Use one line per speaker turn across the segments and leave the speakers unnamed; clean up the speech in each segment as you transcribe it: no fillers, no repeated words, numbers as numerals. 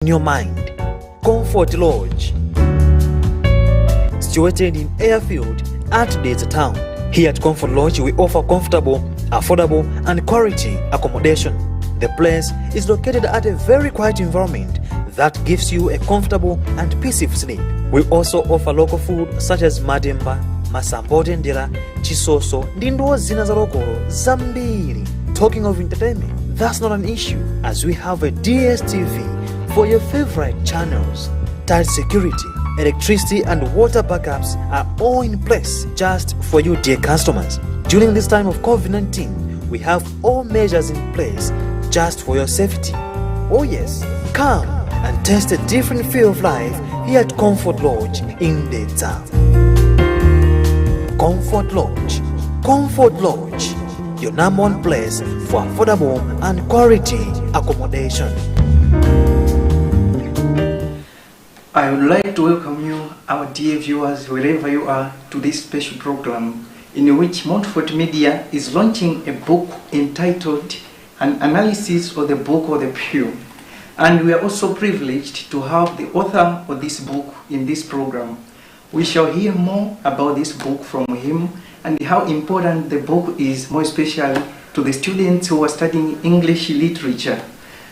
in your mind. Comfort Lodge. Situated in Airfield at Desert Town. Here at Comfort Lodge, we offer comfortable, affordable, and quality accommodation. The place is located at a very quiet environment that gives you a comfortable and peaceful sleep. We also offer local food such as mademba, masambotendera, chisoso, ndi ndo zina za lokolo zambiri. Talking of entertainment, that's not an issue as we have a DSTV for your favorite channels. Tight security, electricity and water backups are all in place just for you, dear customers. During this time of COVID-19, we have all measures in place just for your safety. Oh yes, come and taste a different feel of life here at Comfort Lodge in the town. Comfort Lodge. Comfort Lodge, your number one place for affordable and quality accommodation.
I would like to welcome you, our dear viewers, wherever you are, to this special program in which Montfort Media is launching a book entitled An Analysis of the Book of the Pure. And we are also privileged to have the author of this book in this program. We shall hear more about this book from him and how important the book is, more especially to the students who are studying English literature.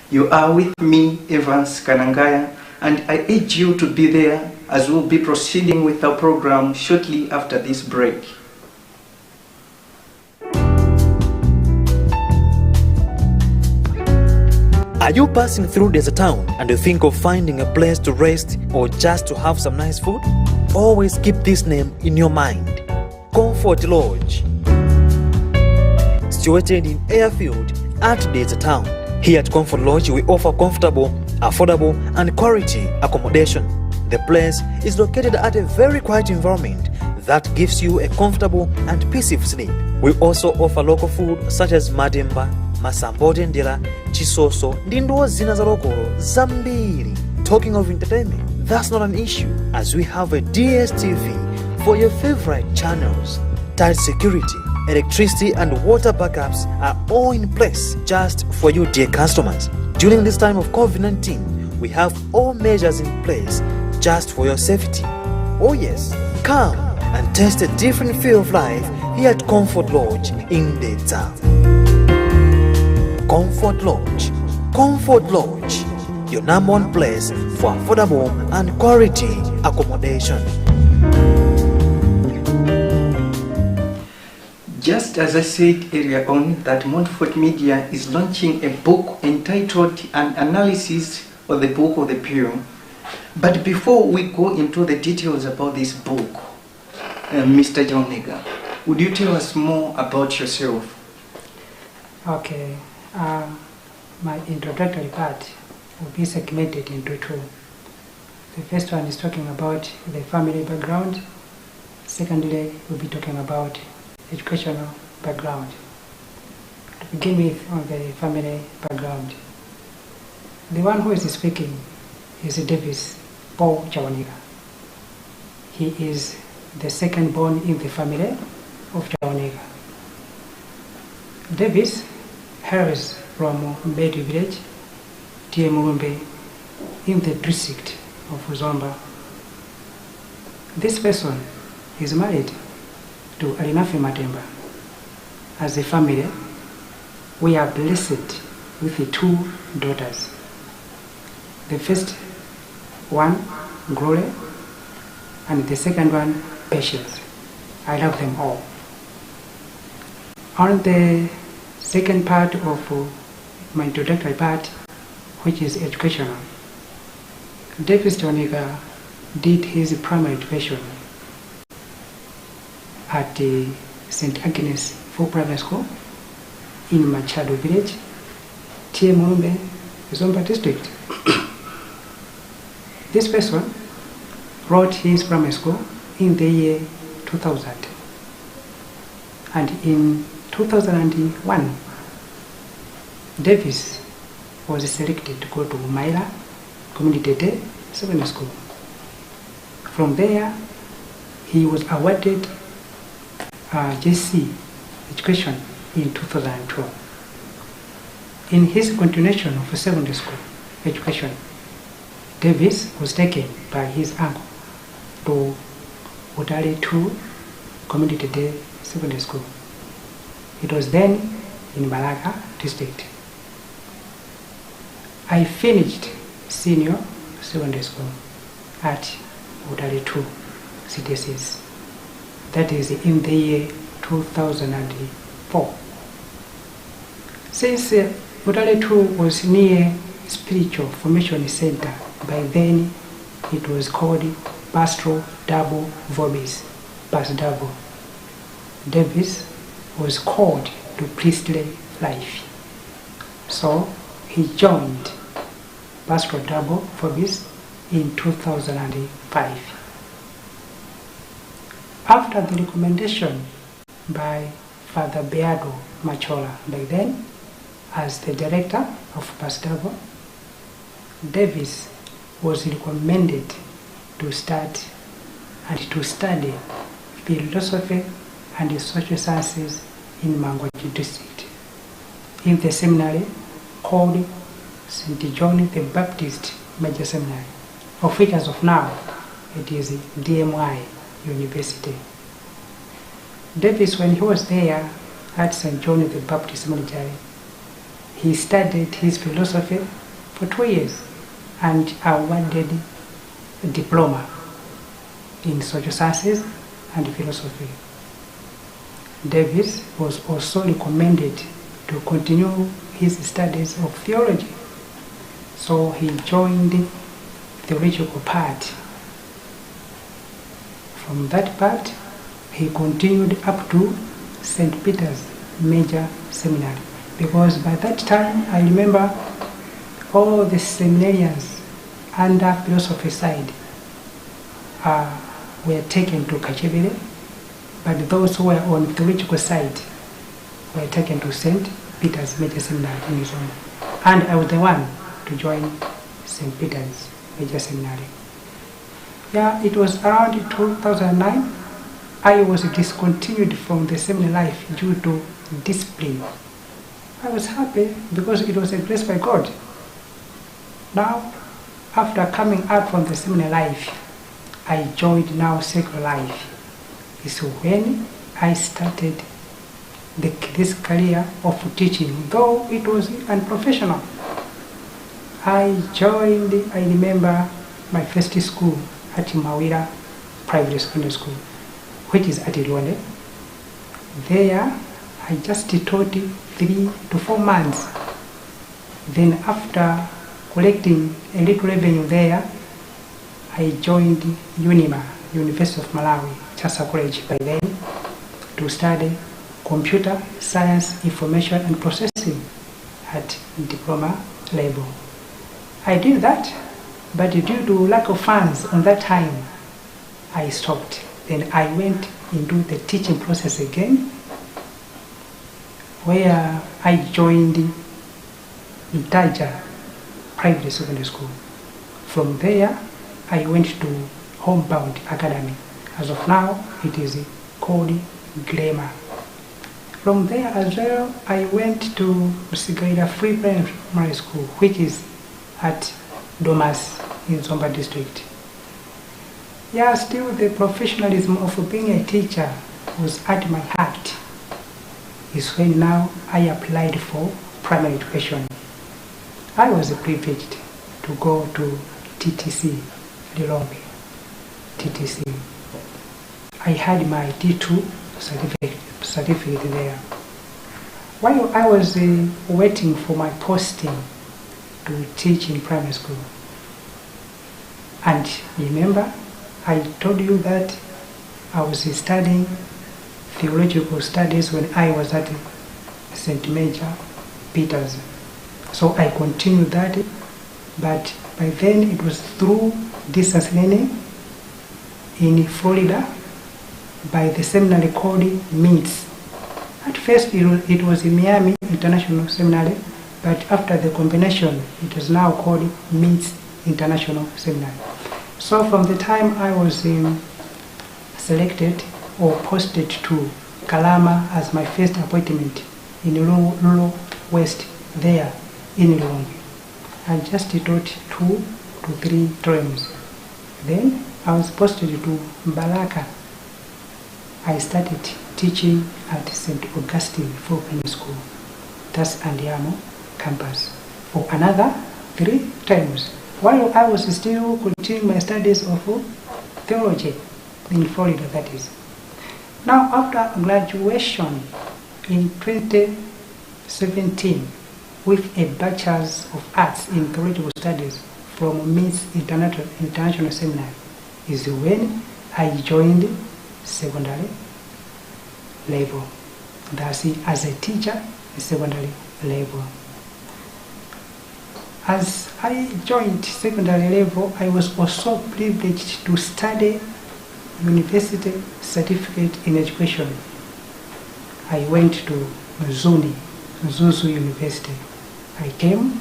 You are with me, Evans Kanangaya, and I urge you to be there as we'll be proceeding with our program shortly after this break.
Are you passing through Desert Town and you think of finding a place to rest or just to have some nice food? Always keep this name in your mind. Comfort Lodge. Situated in Airfield at Desert Town. Here at Comfort Lodge, we offer comfortable, affordable, and quality accommodation. The place is located at a very quiet environment that gives you a comfortable and peaceful sleep. We also offer local food such as mademba, masambotendera, chisoso, ndi ndo zina za lokolo zambiri. Talking of entertainment, that's not an issue as we have a DSTV for your favorite channels. Tight security, electricity and water backups are all in place just for you, dear customers. During this time of COVID-19, we have all measures in place just for your safety. Oh yes, come and taste a different feel of life here at Comfort Lodge in the town. Comfort Lodge. Comfort Lodge, your number one place for affordable and quality accommodation.
Just as I said earlier on, that Montfort Media is launching a book entitled An Analysis of the Book of the Pure. But before we go into the details about this book, Mr. John Nega, would you tell us more about yourself?
Okay, my introductory part will be segmented into two. The first one is talking about the family background. Secondly, we'll be talking about educational background. To begin with, on the family background, the one who is speaking is Davis Paul Chawaniga. He is the second born in the family of Chawaniga. Davis hails from Mbedi village, Tiemurumbe, in the district of Zomba. This person is married to Alinafe Matemba. As a family, we are blessed with the two daughters. The first one, Glory, and the second one, Patience. I love them all. On the second part of my introductory part, which is educational, Davis Chawaniga did his primary education at the St. Agnes Full Private School in Machado village, Tiemurumbe, Zomba district. This person wrote his primary school in the year 2000. And in 2001, Davis was selected to go to Maila Community Day Secondary School. From there, he was awarded JC education in 2012. In his continuation of secondary school education, Davis was taken by his uncle to Butare 2 Community Day Secondary School. It was then in Malaga district. I finished senior secondary school at Butare 2 CTCs. That is in the year 2004. Since Butare 2 was near Spiritual Formation Center, by then it was called Pastoral Double Vobis, Past Double. Davis was called to priestly life. So he joined Pastoral Double Vobis in 2005. After the recommendation by Father Beardo Machola, by then as the director of Past Double, Davis was recommended to start and to study philosophy and social sciences in Mangwaji district in the seminary called St. John the Baptist Major Seminary, of which as of now it is DMI University. Davis, when he was there at St. John the Baptist Seminary, he studied his philosophy for 2 years and awarded a diploma in social sciences and philosophy. Davis was also recommended to continue his studies of theology, so he joined the theological part. From that part, he continued up to St. Peter's Major Seminary, because by that time I remember all the seminarians under philosophy side were taken to Kachibere, but those who were on theological side were taken to St. Peter's Major Seminary in Zone. And I was the one to join St. Peter's Major Seminary. Yeah, it was around 2009. I was discontinued from the seminary life due to discipline. I was happy because it was a grace by God. Now, after coming out from the seminary life, I joined now secular life. It's when I started this career of teaching, though it was unprofessional. I remember my first school at Mawira Private Secondary School, which is at Rwanda. There, I just taught 3 to 4 months. Then after collecting a little revenue there, I joined UNIMA, University of Malawi, Chasa College by then, to study computer science, information and processing at diploma level. I did that, but due to lack of funds on that time, I stopped. Then I went into the teaching process again, where I joined Luntha Private Secondary School. From there, I went to Homebound Academy. As of now, it is called Glamour. From there as well, I went to Sigaira Free Primary School, which is at Domas in Zomba district. Yeah, still the professionalism of being a teacher was at my heart. It's when now I applied for primary education. I was privileged to go to TTC, Lilongwe, TTC. I had my D2 certificate there. While I was waiting for my posting to teach in primary school, and remember, I told you that I was studying theological studies when I was at St. Major Peter's. So I continued that, but by then it was through distance learning in Florida by the seminary called MINTS. At first it was in Miami International Seminary, but after the combination it is now called MINTS International Seminary. So from the time I was selected or posted to Kalama as my first appointment in Rural West there in Lilongwe, I just taught 2 to 3 terms. Then I was posted to Balaka. I started teaching at St. Augustine Primary School, that's Andiamo campus, for another 3 terms, while I was still continuing my studies of theology in Florida, that is. Now, after graduation in 2017 with a Bachelor's of Arts in Theological Studies from Miss International Seminary is when I joined secondary level. That's as a teacher in secondary level. As I joined secondary level, I was also privileged to study university certificate in education. I went to Zuzu University. I came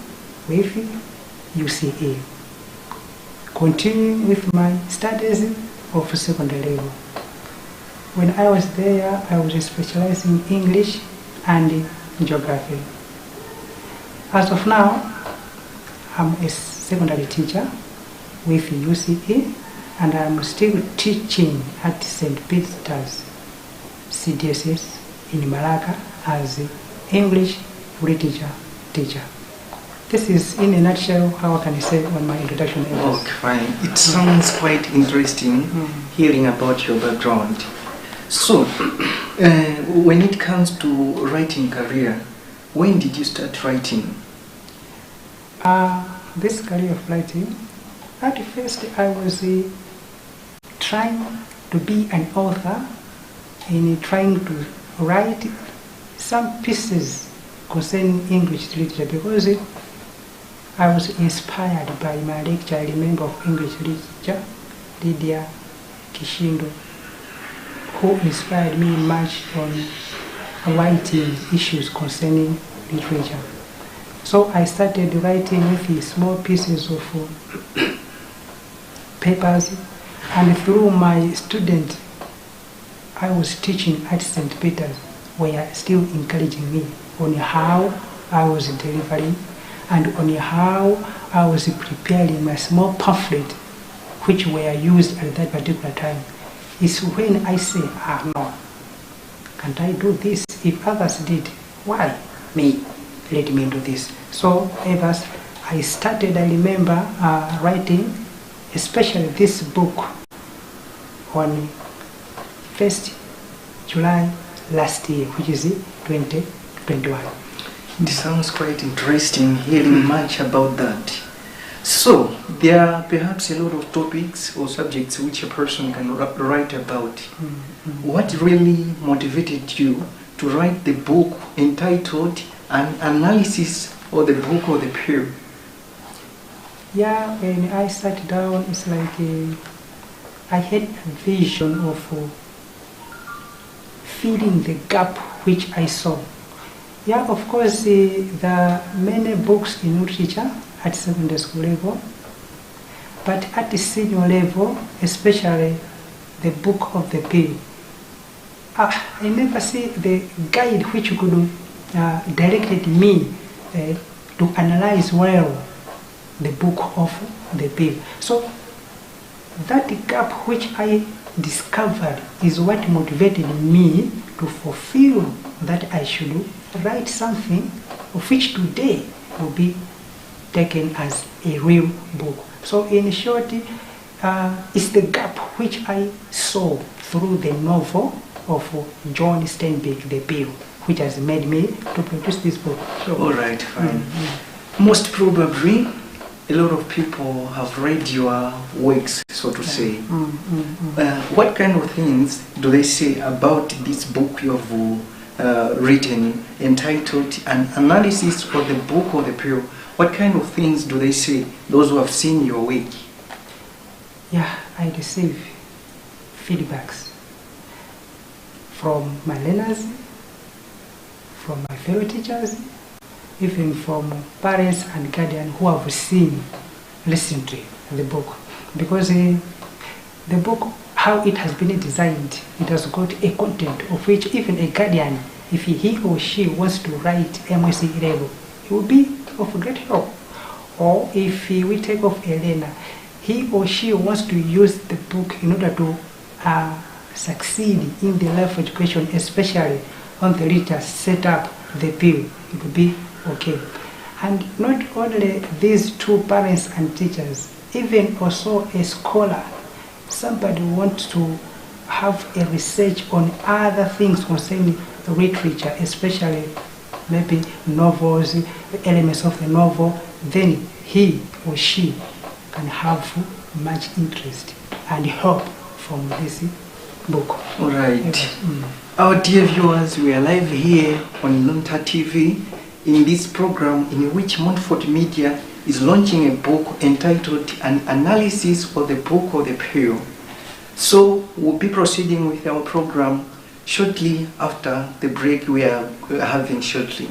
with UCA, continuing with my studies of secondary level. When I was there, I was specializing in English and geography. As of now, I'm a secondary teacher with UCA, and I'm still teaching at St. Peter's CDSS in Malacca as an English literature teacher. This is in a nutshell how I can say on my introduction.
Okay, fine. It sounds quite interesting hearing about your background. So, when it comes to writing career, when did you start writing?
This career of writing, at first I was trying to be an author and trying to write some pieces concerning English literature, because I was inspired by my lecturer. I remember of English literature, Lydia Kishindo, who inspired me much on writing issues concerning literature. So I started writing with small pieces of papers, and through my student I was teaching at St. Peter's, were still encouraging me on how I was delivering and on how I was preparing my small pamphlet, which were used at that particular time. It's when I say, no, can't I do this? If others did, why me? Let me do this. So ever I started, I remember writing, especially this book on 1st July last year, which is 2021.
It sounds quite interesting hearing much about that. So, there are perhaps a lot of topics or subjects which a person can write about. What really motivated you to write the book entitled An Analysis of the Book of the Pew?
Yeah, when I sat down, it's like I had a vision of filling the gap which I saw. Yeah, of course, there are many books in literature at secondary school level, but at the senior level, especially the Book of the Pew, I never see the guide which could directed me to analyze well the Book of the Pew. So that gap which I discovered is what motivated me to fulfill that I should write something of which today will be taken as a real book. So in short, it's the gap which I saw through the novel of John Steinbeck, The Pew, which has made me to produce this book. So,
all right, fine. Most probably, a lot of people have read your works, so to say. What kind of things do they say about this book you have written, entitled An Analysis of the Book of the Pew? What kind of things do they say, those who have seen your work?
Yeah, I receive feedbacks from my learners, from my fellow teachers, even from parents and guardians who have seen recently the book. Because the book, how it has been designed, it has got a content of which even a guardian, if he or she wants to write MSc level, it will be of great help. or if we take off a learner, he or she wants to use the book in order to succeed in the life education, especially on the literature set up the view, it will be okay. And not only these two parents and teachers, even also a scholar, somebody wants to have a research on other things concerning the literature, especially maybe novels, the elements of the novel, then he or she can have much interest and help from this book.
All right. Our dear viewers, we are live here on Luntha TV in this program in which Montfort Media is launching a book entitled An Analysis of the Book of the Pearl. So we'll be proceeding with our program shortly after the break we are having shortly.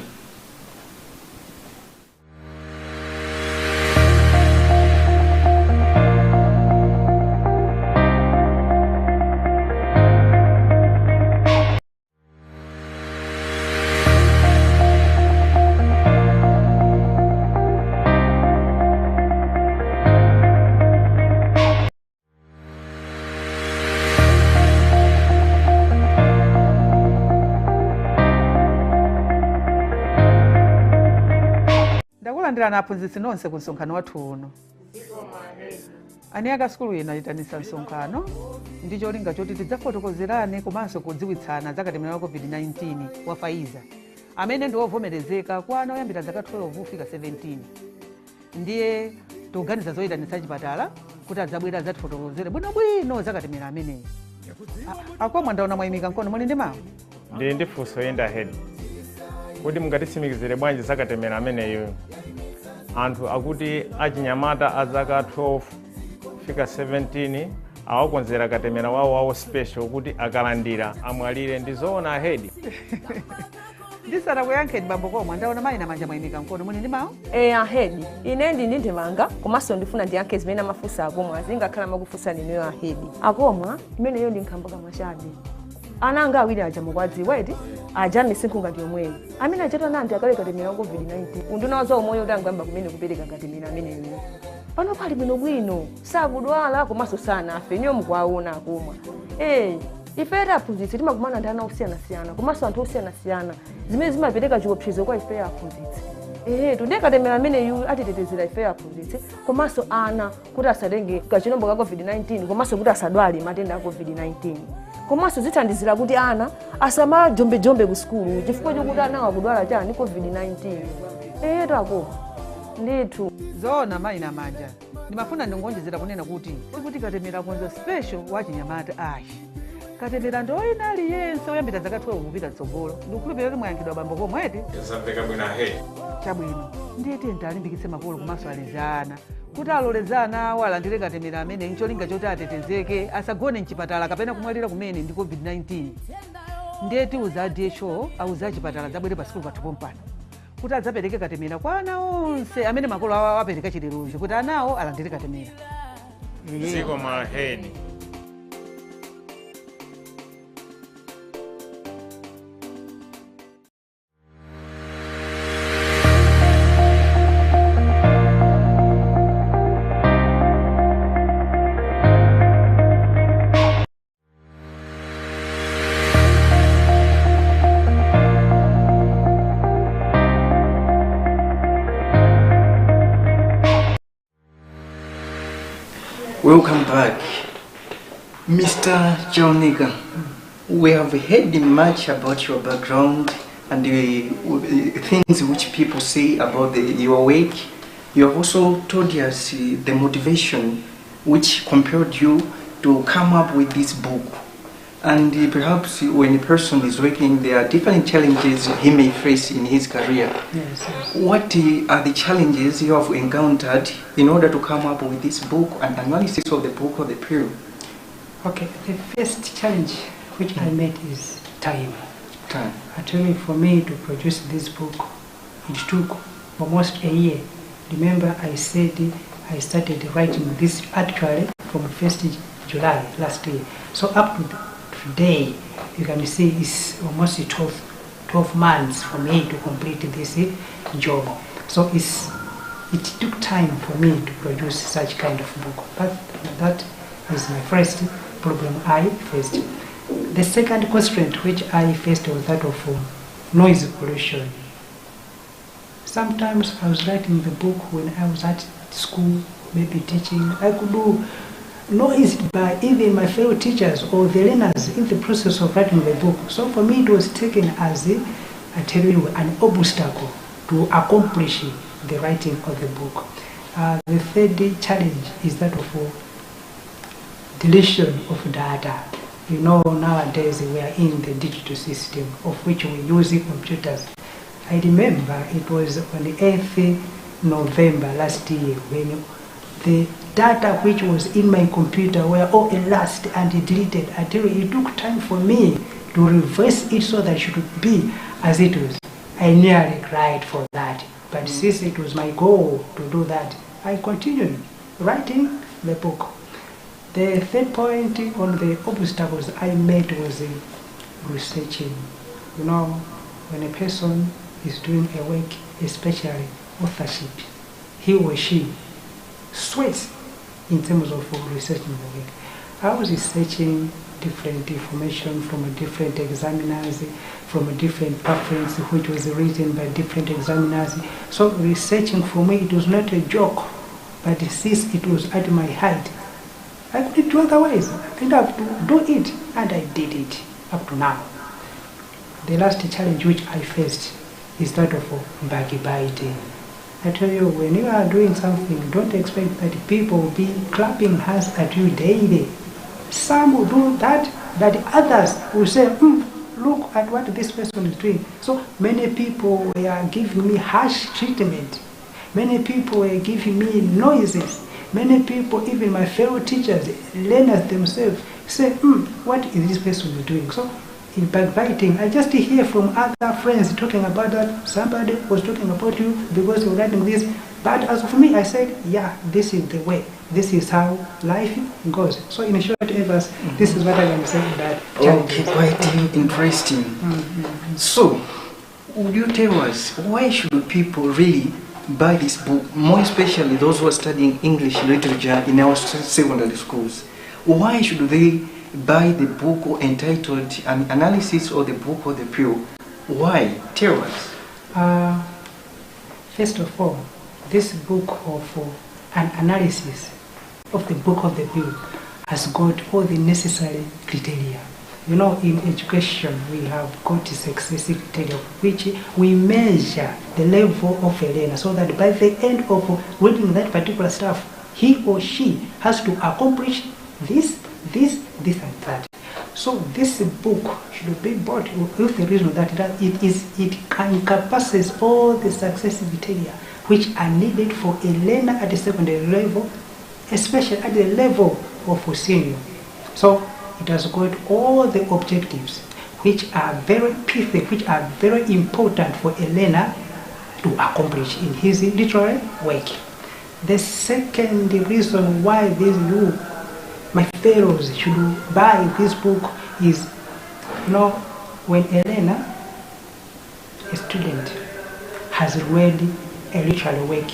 Ndakulandirani aphunzitsi nonse ku msonkhano wathu uno. Ani akasukulu ino ayitanisa msonkhano ndi cholinga choti tidzafotokozerani komanso kudziwitsana za katemera wa COVID-19 wa Pfizer amene ndi wovomerezeka kwa ana oyambira zaka 12 kufika 17. Ndiye toganiza zoyitanisa chipatala kuti adzabwera adzatifotokozere bwinobwino za katemera ameneyi. Akomwe ndaona mwayimika mkono muli ndi mawu.
Ndi funso yenda head. Kuti mungatitsimikizire bwanji za katemera ameneyo. Anthu akuti achinyamata azaka 12 fika 17 awakonzera katemera wawo special kuti akalandira amwalire ndizoona ahead.
Ndisana kuyankheni bambo komwe ndaona mayi na manja mwayimika mkono muli ndi mawu.
Ahead ine ndi ndimanga komanso ndifuna ndiyankhe zimene amafunsa akomwe azingakhala makufunsa nineyo ahead. Akomwe imeneyo ndi nkhamboka mashadi. Ana anga awiri aja mukwadziwa eti aja misinkhu ngati yomweyo amene achita nanti akale katemera wa COVID-19 undunazo umoyo utangamba kumene kupereka katemera ameneyo pano pali bwinobwino sakudwala komanso sanafe niyo mukwaona akumwa ife aphunzitsi timakumana ndi ana osiyanasiyana komanso anthu osiyanasiyana zimene zimapereka chiopsezo kwa ife aphunzitsi tude katemera ameneyu atitetezera ife aphunzitsi komanso ana kuti asatenge kachilombo ka COVID-19 komanso kuti asadwale matenda a COVID-19 komanso zithandizira kuti ana asama jombe ku skulu chifukwa chokuti ana akudwala chani COVID-19 tako ndithu
zoona mayi na manja ndimafuna ndingonjezera kunena kuti katemera konza special wa chinyamata katemera ndoyina aliyense oyambira zaka 12 kupita tsogolo ndikukhulupirira kuti mwayankhidwa bambo komwe eti
Zamveka bwino ahead.
chabwino ndiye tiyeni alimbikitse makolo komanso alezana kuti alolezana awo alandire katemera amene ncholinga choti atetezeke asagone mchipatala kapena kumwalira kumene ndi COVID-19. Ndiye tiuza DHO auza chipatala zabwere pa sikulu pathu pompano kuti adzapereke katemera kwa ana onse amene makolo awo apereka chilerozo kuti anawo alandire katemera.
Ziko ma ahead.
Welcome back. Mr. Joniga, we have heard much about your background and the things which people say about your work. You have also told us the motivation which compelled you to come up with this book. And perhaps when a person is working, there are different challenges he may face in his career.
Yes.
What are the challenges you have encountered in order to come up with this book and analysis of the book of the Pearl?
Okay, the first challenge which I met is time.
Time.
Actually, for me to produce this book, it took almost a year. Remember, I said I started writing this actually from 1st July last year. So up to today, you can see it's almost 12 months for me to complete this job. So it's it took time for me to produce such kind of book. But that is my first problem I faced. The second constraint which I faced was that of noise pollution. Sometimes I was writing the book when I was at school, maybe teaching. I could do noised by even my fellow teachers or the learners in the process of writing the book. So for me it was taken as an obstacle to accomplish the writing of the book. The third challenge is that of deletion of data. You know, nowadays we are in the digital system of which we use computers. I remember it was on the 8th November last year when the data which was in my computer were all elapsed and deleted. I tell you, it took time for me to reverse it so that it should be as it was. I nearly cried for that. But since it was my goal to do that, I continued writing the book. The third point on the obstacles I met was researching. You know, when a person is doing a work, especially authorship, he or she sweats in terms of researching the work. I was researching different information from different examiners, from different pamphlets which was written by different examiners. So researching for me, it was not a joke, but since it was at my height, I couldn't do otherwise. I think I have to do it, and I did it up to now. The last challenge which I faced is that of backbiting. I tell you, when you are doing something, don't expect that people will be clapping hands at you daily. Some will do that, but others will say, look at what this person is doing. So many people were giving me harsh treatment. Many people were giving me noises. Many people, even my fellow teachers, learners themselves, say, what is this person doing? So in backbiting, I just hear from other friends talking about that. Somebody was talking about you because you're writing this. But as for me, I said, yeah, this is the way. This is how life goes. So in short, Evers, this is what I can say about challenges.
Okay, quite interesting. So, would you tell us, why should people really buy this book, more especially those who are studying English literature in our secondary schools? Why should they buy the book entitled An Analysis of the Book of the Pure? Why? Tell us.
First of all, this book of an analysis of the Book of the Pure has got all the necessary criteria. You know, in education, we have got success criteria which we measure the level of a learner so that by the end of reading that particular stuff, he or she has to accomplish this, and that. So this book should be bought with the reason that it encompasses all the success criteria which are needed for a learner at the secondary level, especially at the level of a senior. So it has got all the objectives which are very pithy, which are very important for a learner to accomplish in his literary work. The second reason why my fellows should buy this book is, you know, when a learner, a student, has read a literary work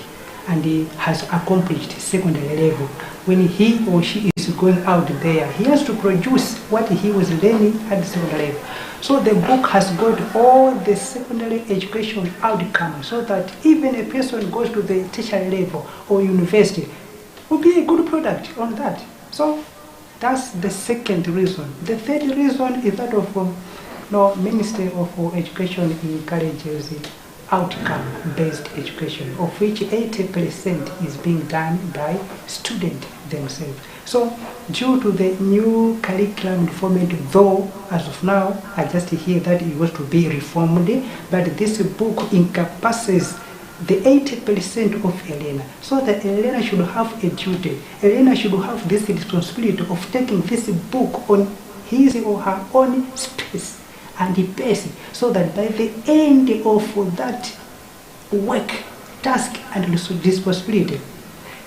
and he has accomplished secondary level, when he or she is going out there, he has to produce what he was learning at the secondary level. So the book has got all the secondary education outcomes so that even a person goes to the tertiary level or university will be a good product on that. So that's the second reason. The third reason is that of Ministry of Education encourages outcome-based education, of which 80% is being done by students themselves. So due to the new curriculum reformment, though as of now I just hear that it was to be reformed, but this book encompasses the 80% of a learner, so that a learner should have a duty. A learner should have this responsibility of taking this book on his or her own space and pace, so that by the end of that work, task and responsibility,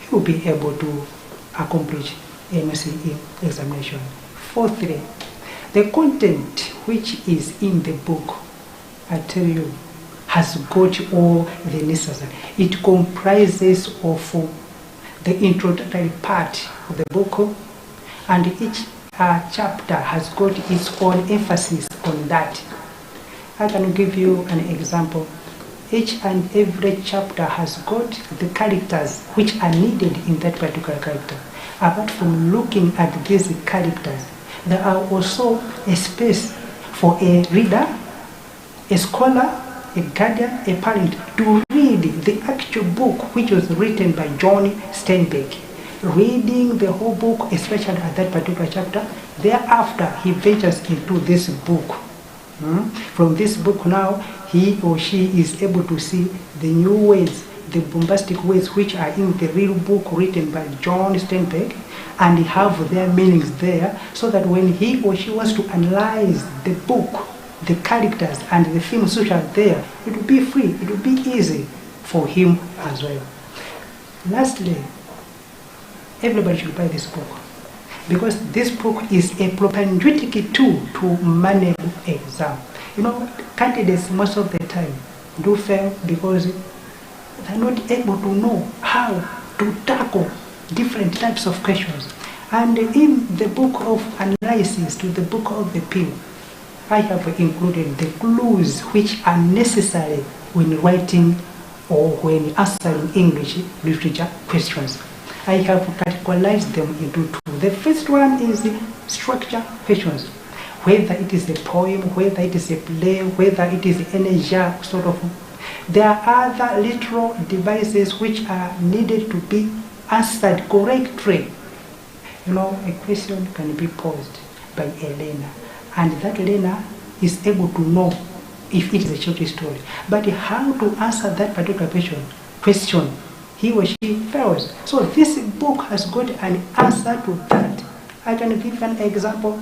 he will be able to accomplish MSc examination. Fourthly, the content which is in the book, I tell you, has got all the necessary. It comprises of the introductory part of the book, and each chapter has got its own emphasis on that. I can give you an example. Each and every chapter has got the characters which are needed in that particular character. Apart from looking at these characters, there are also a space for a reader, a scholar, a guardian, a parent to read the actual book which was written by John Steinbeck. Reading the whole book, especially at that particular chapter, thereafter he ventures into this book. From this book now, he or she is able to see the new ways, the bombastic ways which are in the real book written by John Steinbeck, and have their meanings there, so that when he or she wants to analyze the book, the characters and the themes which are there, it will be free, it will be easy for him as well. Lastly, everybody should buy this book, because this book is a propedeutic tool to manage exam. You know, candidates most of the time do fail because they're not able to know how to tackle different types of questions. And in the book of analysis to the book of the P, I have included the clues which are necessary when writing or when answering English literature questions. I have categorized them into two. The first one is the structure questions. Whether it is a poem, whether it is a play, whether it is any genre sort of. There are other literal devices which are needed to be answered correctly. You know, a question can be posed by a learner, and that learner is able to know if it is a short story. But how to answer that particular question, he or she fails. So this book has got an answer to that. I can give an example.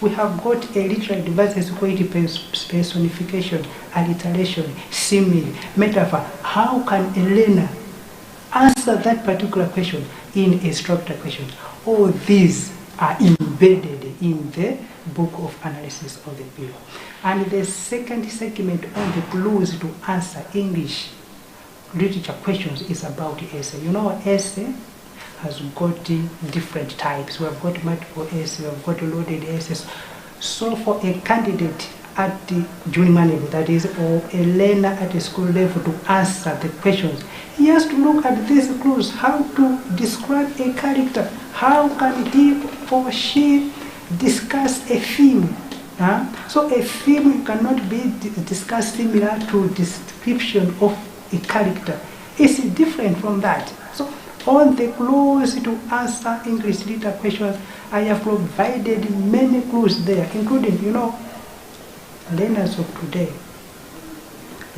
We have got a literary devices where it personification, alliteration, simile, metaphor. How can a learner answer that particular question in a structured question? All these are embedded in the book of analysis of the Bible. And the second segment on the clues to answer English literature questions is about essay. You know, essay has got different types. We have got multiple essays, we have got loaded essays. So for a candidate at the junior level, that is, or a learner at a school level to answer the questions, he has to look at these clues, how to describe a character, how can he or she discuss a theme. So a theme cannot be discussed similar to description of a character. It's different from that. So on the clues to answer English literature questions, I have provided many clues there, including, you know, learners of today,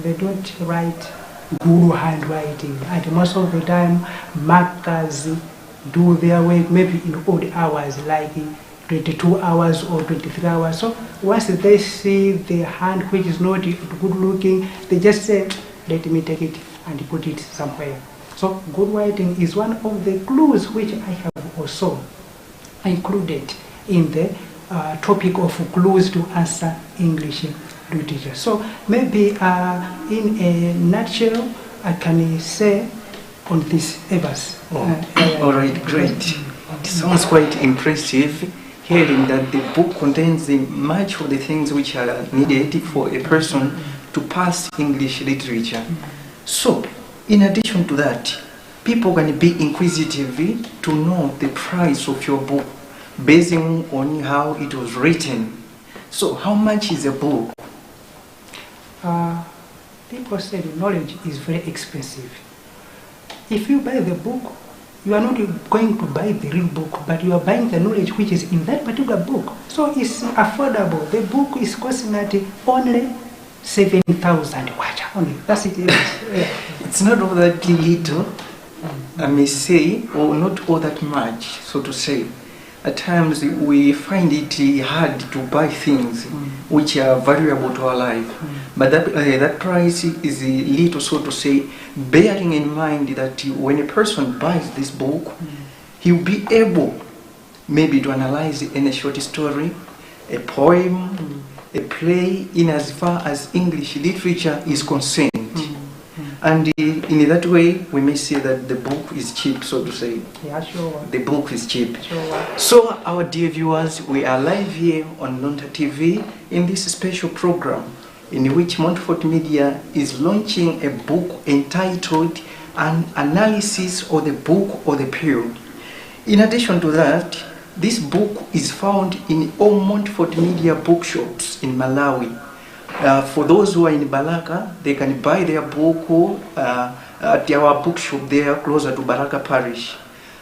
they don't write good handwriting, and most of the time markers do their work maybe in odd hours, like 22 hours or 23 hours. So once they see the hand which is not good looking, they just say, let me take it and put it somewhere. So good writing is one of the clues which I have also included in the topic of clues to answer English literature. So maybe in a nutshell, I can say on this, Evans.
All right, great. It sounds quite impressive hearing that the book contains much of the things which are needed for a person to pass English literature. So, in addition to that, people can be inquisitive to know the price of your book based on how it was written. So, how much is a book?
People say the knowledge is very expensive. If you buy the book, you are not going to buy the real book, but you are buying the knowledge which is in that particular book. So it's affordable. The book is costing at only 7,000 kwacha only. That's it.
It's not all that little, I may say, or not all that much, so to say. At times we find it hard to buy things which are valuable to our life. But that price is little, so to say, bearing in mind that when a person buys this book, he will be able maybe to analyze any short story, a poem, a play in as far as English literature is concerned. And in that way, we may say that the book is cheap, so to say.
Yeah, sure.
The book is cheap.
Sure.
So, our dear viewers, we are live here on Luntha TV in this special program in which Montfort Media is launching a book entitled An Analysis of the Book of the Period. In addition to that, this book is found in all Montfort Media bookshops in Malawi. For those who are in Balaka, they can buy their book at our bookshop there closer to Balaka Parish.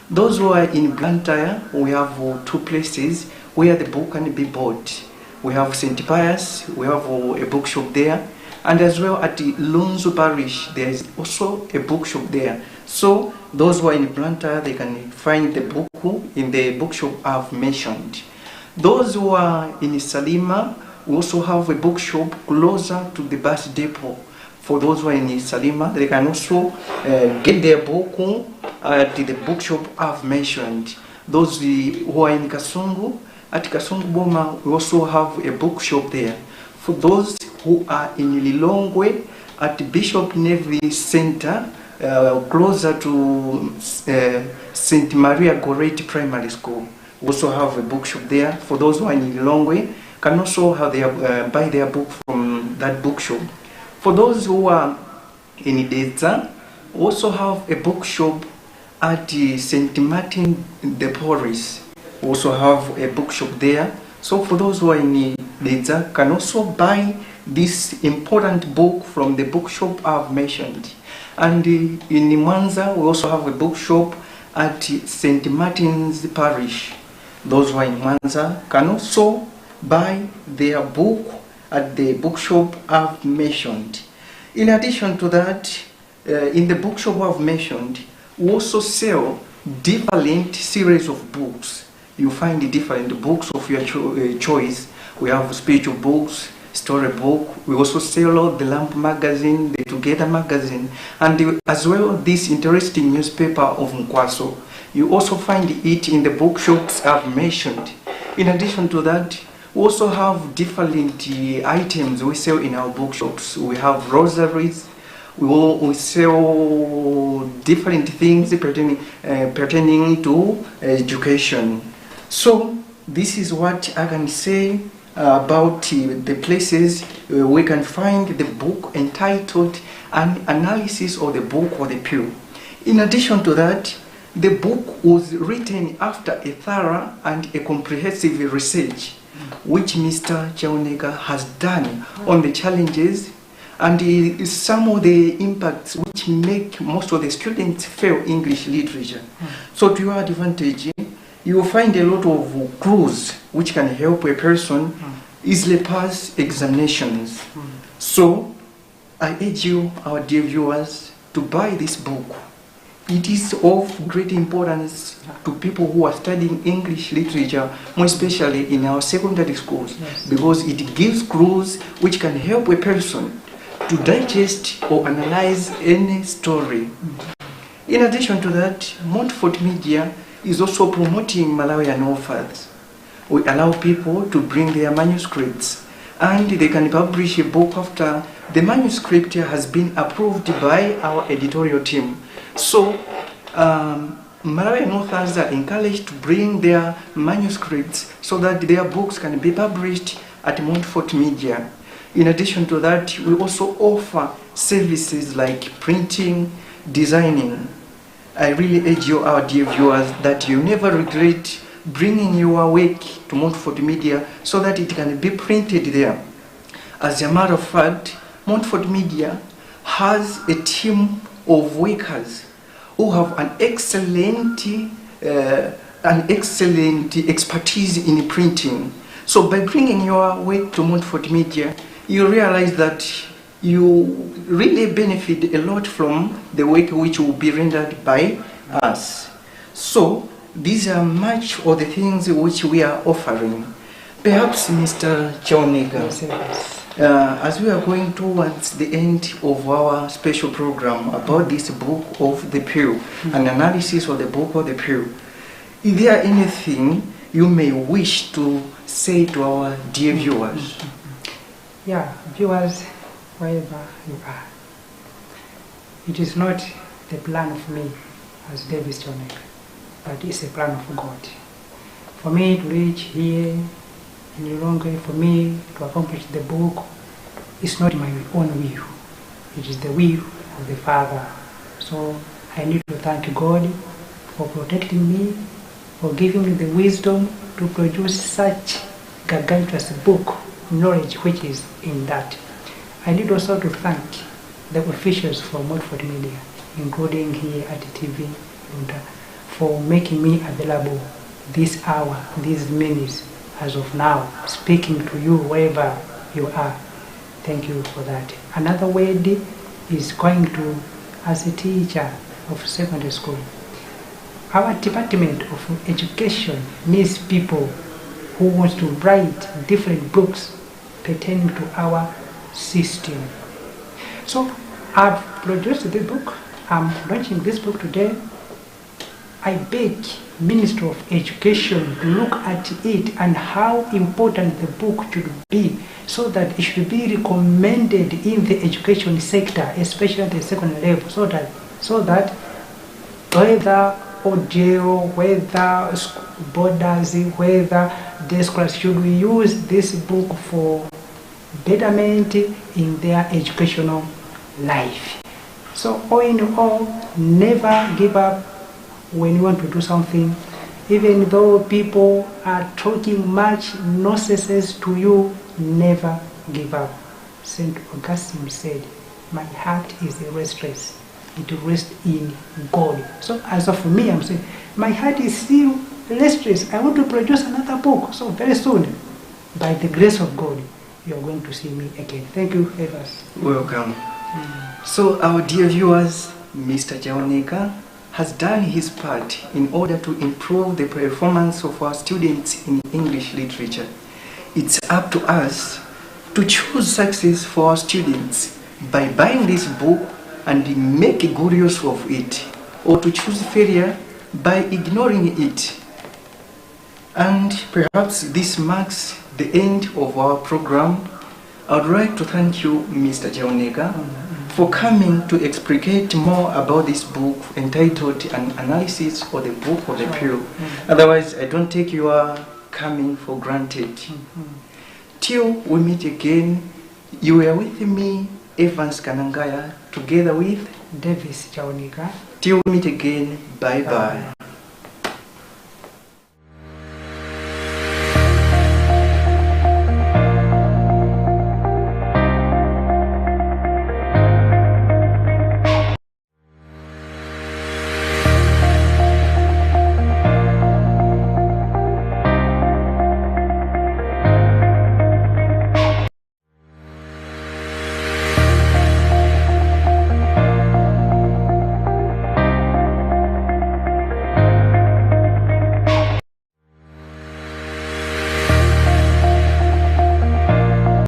Those who are in Blantyre, we have two places where the book can be bought. We have St. Pius, we have a bookshop there, and as well at the Luntha Parish, there is also a bookshop there. So those who are in Blantyre, they can find the book in the bookshop I've mentioned. Those who are in Salima, we also have a bookshop closer to the bus depot. For those who are in Salima, they can also get their book at the bookshop I've mentioned. Those who are in Kasungu, at Kasungu Boma, we also have a bookshop there. For those who are in Lilongwe, at the Bishop Navy Center, closer to St. Maria Goretti Primary School, we also have a bookshop there. For those who are in Lilongwe, can also have their, buy their book from that bookshop. For those who are in Ideza, we also have a bookshop at the St. Martin de Porres. We also have a bookshop there. So for those who are in Ideza, can also buy this important book from the bookshop I've mentioned. And in Mwanza, we also have a bookshop at St. Martin's Parish. Those who are in Mwanza can also buy their book at the bookshop I've mentioned. In addition to that, in the bookshop I've mentioned, we also sell different series of books. You find different books of your choice. We have spiritual books, storybook. We also sell the Lamp magazine, the Together magazine, and as well this interesting newspaper of Nkwaso. You also find it in the bookshops I've mentioned. In addition to that, we also have different items we sell in our bookshops. We have rosaries. We sell different things pertaining to education. So this is what I can say about the places we can find the book entitled An Analysis of the Book of the Pew. In addition to that, the book was written after a thorough and a comprehensive research which Mr. Chaunega has done on the challenges and some of the impacts which make most of the students fail English literature. So to your advantage, you will find a lot of clues which can help a person easily pass examinations. So I urge you, our dear viewers, to buy this book. It is of great importance to people who are studying English literature, more especially in our secondary schools, because it gives clues which can help a person to digest or analyze any story. In addition to that, Montfort Media is also promoting Malawian authors. We allow people to bring their manuscripts and they can publish a book after the manuscript has been approved by our editorial team. So, Malawian authors are encouraged to bring their manuscripts so that their books can be published at Montfort Media. In addition to that, we also offer services like printing, designing. I really urge you, our dear viewers, that you never regret bringing your work to Montfort Media so that it can be printed there. As a matter of fact, Montfort Media has a team of workers who have an excellent expertise in printing. So by bringing your work to Montfort Media, you realize that you really benefit a lot from the work which will be rendered by us. So these are much of the things which we are offering. Perhaps Mr. Chaunega, as we are going towards the end of our special program about this book of the Pew, an analysis of the book of the Pew, is there anything you may wish to say to our dear viewers?
Yeah, viewers, wherever you are, it is not the plan of me as Davis Jonek, but it's a plan of God. For me to reach here in Lilongwe, for me to accomplish the book, it's not my own will. It is the will of the Father. So I need to thank God for protecting me, for giving me the wisdom to produce such gargantuous book, knowledge which is in that. I need also to thank the officials from Montfort Media, including here at TV, Luntha, for making me available this hour, these minutes, as of now, speaking to you wherever you are. Thank you for that. Another word is going to, as a teacher of secondary school, our Department of Education needs people who want to write different books pertaining to our system. So I've produced this book. I'm launching this book today. I beg Ministry of Education to look at it and how important the book should be, so that it should be recommended in the education sector, especially at the secondary level, so that whether audio, whether borders, whether the scholars should use this book for betterment in their educational life. So all in all, never give up when you want to do something. Even though people are talking much nonsense to you, never give up. St. Augustine said, my heart is restless. It rests in God. So as of me, I'm saying, my heart is still restless. I want to produce another book. So very soon, by the grace of God, you are going to see me again. Thank you, Evers.
Welcome. So our dear viewers, Mr. Jaoneka has done his part in order to improve the performance of our students in English literature. It's up to us to choose success for our students by buying this book and make a good use of it, or to choose failure by ignoring it. And perhaps this marks the end of our program. I would like to thank you, Mr. Jaoneka, for coming to explicate more about this book entitled An Analysis of the Book of the Pure. Otherwise, I don't take your coming for granted. Till we meet again, you were with me, Evans Kanangaya, together with
Davis Jaoneka.
Till we meet again, bye-bye.